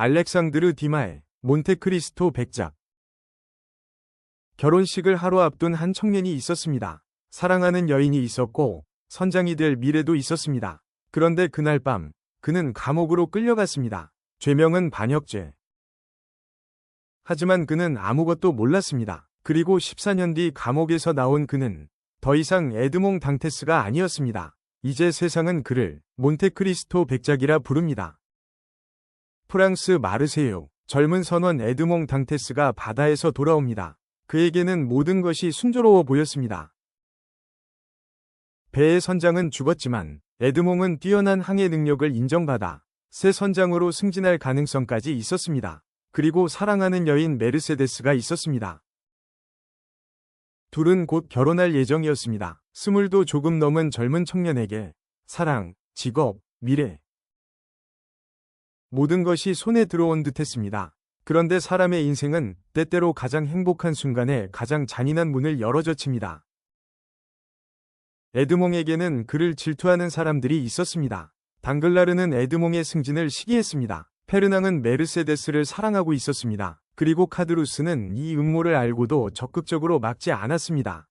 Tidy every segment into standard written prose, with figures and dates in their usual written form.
알렉상드르 디마의 몬테크리스토 백작. 결혼식을 하루 앞둔 한 청년이 있었습니다. 사랑하는 여인이 있었고 선장이 될 미래도 있었습니다. 그런데 그날 밤 그는 감옥으로 끌려갔습니다. 죄명은 반역죄. 하지만 그는 아무것도 몰랐습니다. 그리고 14년 뒤 감옥에서 나온 그는 더 이상 에드몽 당테스가 아니었습니다. 이제 세상은 그를 몬테크리스토 백작이라 부릅니다. 프랑스 마르세유, 젊은 선원 에드몽 당테스가 바다에서 돌아옵니다. 그에게는 모든 것이 순조로워 보였습니다. 배의 선장은 죽었지만 에드몽은 뛰어난 항해 능력을 인정받아 새 선장으로 승진할 가능성까지 있었습니다. 그리고 사랑하는 여인 메르세데스가 있었습니다. 둘은 곧 결혼할 예정이었습니다. 20도 조금 넘은 젊은 청년에게 사랑, 직업, 미래, 모든 것이 손에 들어온 듯했습니다. 그런데 사람의 인생은 때때로 가장 행복한 순간에 가장 잔인한 문을 열어젖힙니다. 에드몽에게는 그를 질투하는 사람들이 있었습니다. 당글라르는 에드몽의 승진을 시기했습니다. 페르낭은 메르세데스를 사랑하고 있었습니다. 그리고 카드루스는 이 음모를 알고도 적극적으로 막지 않았습니다.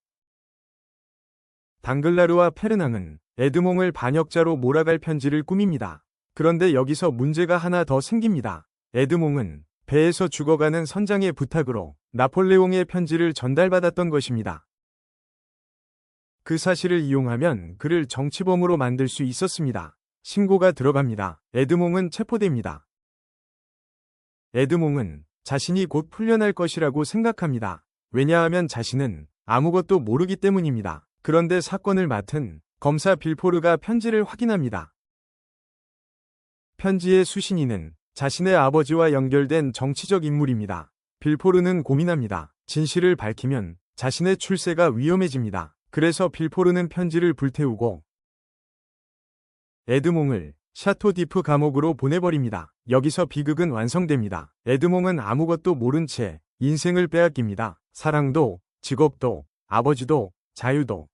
당글라르와 페르낭은 에드몽을 반역자로 몰아갈 편지를 꾸밉니다. 그런데 여기서 문제가 하나 더 생깁니다. 에드몽은 배에서 죽어가는 선장의 부탁으로 나폴레옹의 편지를 전달받았던 것입니다. 그 사실을 이용하면 그를 정치범으로 만들 수 있었습니다. 신고가 들어갑니다. 에드몽은 체포됩니다. 에드몽은 자신이 곧 풀려날 것이라고 생각합니다. 왜냐하면 자신은 아무것도 모르기 때문입니다. 그런데 사건을 맡은 검사 빌포르가 편지를 확인합니다. 편지의 수신인은 자신의 아버지와 연결된 정치적 인물입니다. 빌포르는 고민합니다. 진실을 밝히면 자신의 출세가 위험해집니다. 그래서 빌포르는 편지를 불태우고 에드몽을 샤토디프 감옥으로 보내버립니다. 여기서 비극은 완성됩니다. 에드몽은 아무것도 모른 채 인생을 빼앗깁니다. 사랑도, 직업도, 아버지도, 자유도.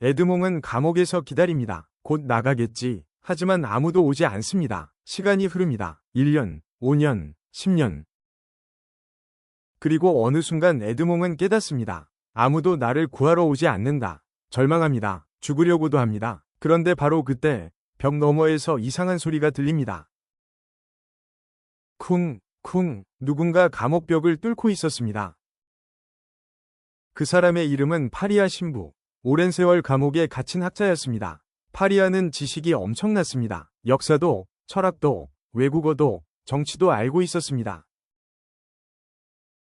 에드몽은 감옥에서 기다립니다. 곧 나가겠지. 하지만 아무도 오지 않습니다. 시간이 흐릅니다. 1년, 5년, 10년. 그리고 어느 순간 에드몽은 깨닫습니다. 아무도 나를 구하러 오지 않는다. 절망합니다. 죽으려고도 합니다. 그런데 바로 그때 벽 너머에서 이상한 소리가 들립니다. 쿵, 쿵, 누군가 감옥벽을 뚫고 있었습니다. 그 사람의 이름은 파리아 신부. 오랜 세월 감옥에 갇힌 학자였습니다. 파리아는 지식이 엄청났습니다. 역사도, 철학도, 외국어도, 정치도 알고 있었습니다.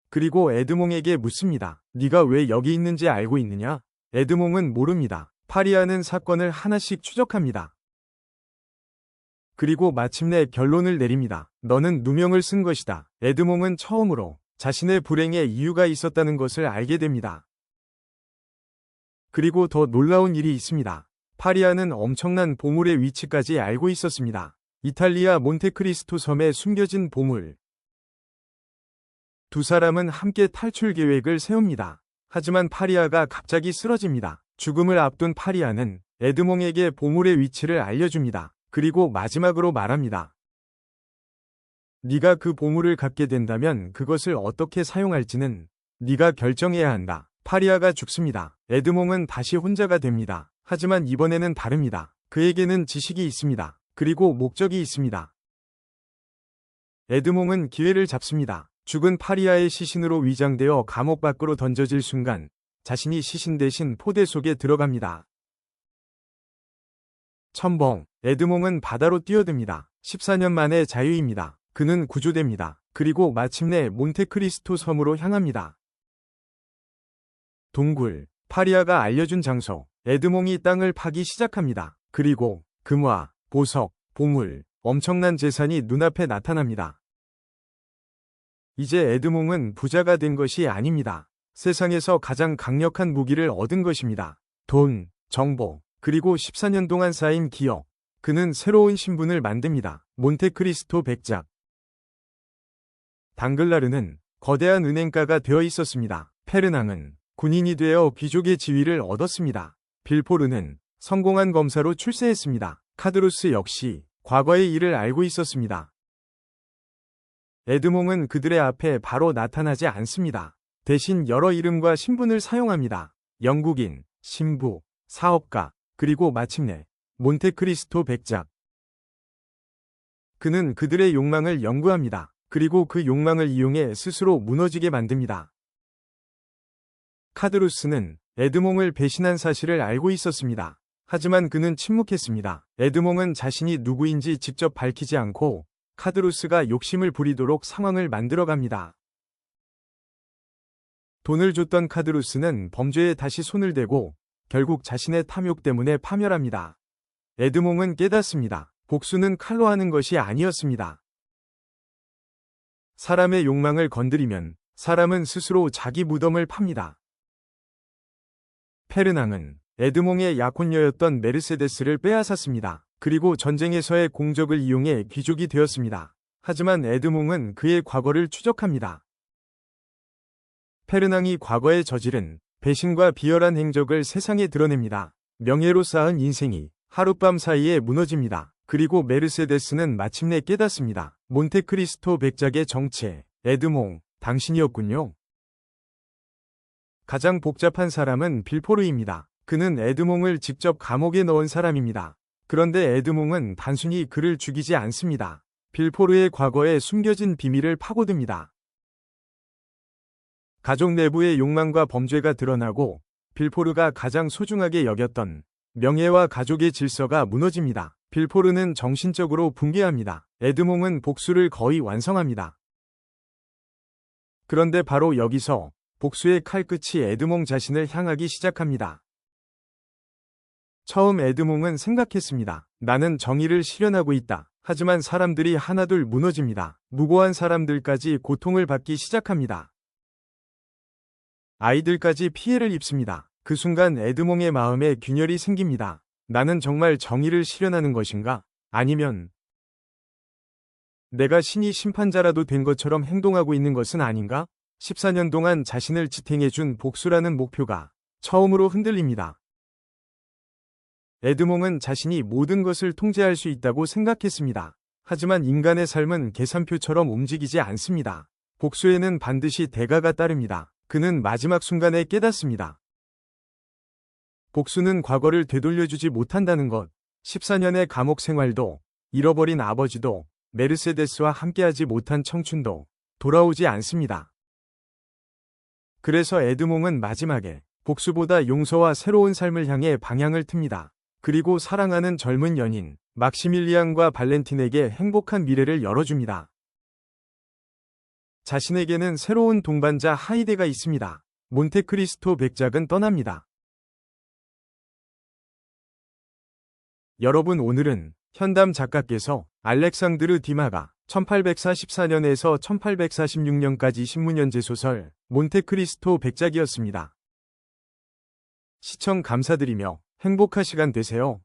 그리고 에드몽에게 묻습니다. 네가 왜 여기 있는지 알고 있느냐? 에드몽은 모릅니다. 파리아는 사건을 하나씩 추적합니다. 그리고 마침내 결론을 내립니다. 너는 누명을 쓴 것이다. 에드몽은 처음으로 자신의 불행에 이유가 있었다는 것을 알게 됩니다. 그리고 더 놀라운 일이 있습니다. 파리아는 엄청난 보물의 위치까지 알고 있었습니다. 이탈리아 몬테크리스토 섬에 숨겨진 보물. 두 사람은 함께 탈출 계획을 세웁니다. 하지만 파리아가 갑자기 쓰러집니다. 죽음을 앞둔 파리아는 에드몽에게 보물의 위치를 알려줍니다. 그리고 마지막으로 말합니다. 네가 그 보물을 갖게 된다면 그것을 어떻게 사용할지는 네가 결정해야 한다. 파리아가 죽습니다. 에드몽은 다시 혼자가 됩니다. 하지만 이번에는 다릅니다. 그에게는 지식이 있습니다. 그리고 목적이 있습니다. 에드몽은 기회를 잡습니다. 죽은 파리아의 시신으로 위장되어 감옥 밖으로 던져질 순간 자신이 시신 대신 포대 속에 들어갑니다. 첨벙, 에드몽은 바다로 뛰어듭니다. 14년 만에 자유입니다. 그는 구조됩니다. 그리고 마침내 몬테크리스토 섬으로 향합니다. 동굴, 파리아가 알려준 장소. 에드몽이 땅을 파기 시작합니다. 그리고 금화, 보석, 보물, 엄청난 재산이 눈앞에 나타납니다. 이제 에드몽은 부자가 된 것이 아닙니다. 세상에서 가장 강력한 무기를 얻은 것입니다. 돈, 정보, 그리고 14년 동안 쌓인 기억. 그는 새로운 신분을 만듭니다. 몬테크리스토 백작. 당글라르는 거대한 은행가가 되어 있었습니다. 페르낭은 군인이 되어 귀족의 지위를 얻었습니다. 빌포르는 성공한 검사로 출세했습니다. 카드루스 역시 과거의 일을 알고 있었습니다. 에드몽은 그들의 앞에 바로 나타나지 않습니다. 대신 여러 이름과 신분을 사용합니다. 영국인, 신부, 사업가, 그리고 마침내 몬테크리스토 백작. 그는 그들의 욕망을 연구합니다. 그리고 그 욕망을 이용해 스스로 무너지게 만듭니다. 카드루스는 에드몽을 배신한 사실을 알고 있었습니다. 하지만 그는 침묵했습니다. 에드몽은 자신이 누구인지 직접 밝히지 않고 카드루스가 욕심을 부리도록 상황을 만들어갑니다. 돈을 줬던 카드루스는 범죄에 다시 손을 대고 결국 자신의 탐욕 때문에 파멸합니다. 에드몽은 깨닫습니다. 복수는 칼로 하는 것이 아니었습니다. 사람의 욕망을 건드리면 사람은 스스로 자기 무덤을 팝니다. 페르낭은 에드몽의 약혼녀였던 메르세데스를 빼앗았습니다. 그리고 전쟁에서의 공적을 이용해 귀족이 되었습니다. 하지만 에드몽은 그의 과거를 추적합니다. 페르낭이 과거에 저지른 배신과 비열한 행적을 세상에 드러냅니다. 명예로 쌓은 인생이 하룻밤 사이에 무너집니다. 그리고 메르세데스는 마침내 깨닫습니다. 몬테크리스토 백작의 정체, 에드몽, 당신이었군요. 가장 복잡한 사람은 빌포르입니다. 그는 에드몽을 직접 감옥에 넣은 사람입니다. 그런데 에드몽은 단순히 그를 죽이지 않습니다. 빌포르의 과거에 숨겨진 비밀을 파고듭니다. 가족 내부의 욕망과 범죄가 드러나고 빌포르가 가장 소중하게 여겼던 명예와 가족의 질서가 무너집니다. 빌포르는 정신적으로 붕괴합니다. 에드몽은 복수를 거의 완성합니다. 그런데 바로 여기서 복수의 칼끝이 에드몽 자신을 향하기 시작합니다. 처음 에드몽은 생각했습니다. 나는 정의를 실현하고 있다. 하지만 사람들이 하나둘 무너집니다. 무고한 사람들까지 고통을 받기 시작합니다. 아이들까지 피해를 입습니다. 그 순간 에드몽의 마음에 균열이 생깁니다. 나는 정말 정의를 실현하는 것인가? 아니면 내가 신이 심판자라도 된 것처럼 행동하고 있는 것은 아닌가? 14년 동안 자신을 지탱해준 복수라는 목표가 처음으로 흔들립니다. 에드몽은 자신이 모든 것을 통제할 수 있다고 생각했습니다. 하지만 인간의 삶은 계산표처럼 움직이지 않습니다. 복수에는 반드시 대가가 따릅니다. 그는 마지막 순간에 깨닫습니다. 복수는 과거를 되돌려주지 못한다는 것, 14년의 감옥 생활도, 잃어버린 아버지도, 메르세데스와 함께하지 못한 청춘도 돌아오지 않습니다. 그래서 에드몽은 마지막에 복수보다 용서와 새로운 삶을 향해 방향을 틉니다. 그리고 사랑하는 젊은 연인, 막시밀리안과 발렌틴에게 행복한 미래를 열어줍니다. 자신에게는 새로운 동반자 하이데가 있습니다. 몬테크리스토 백작은 떠납니다. 여러분, 오늘은 현담 작가께서 알렉상드르 디마가 1844년에서 1846년까지 신문연재 소설 몬테크리스토 백작이었습니다. 시청 감사드리며 행복한 시간 되세요.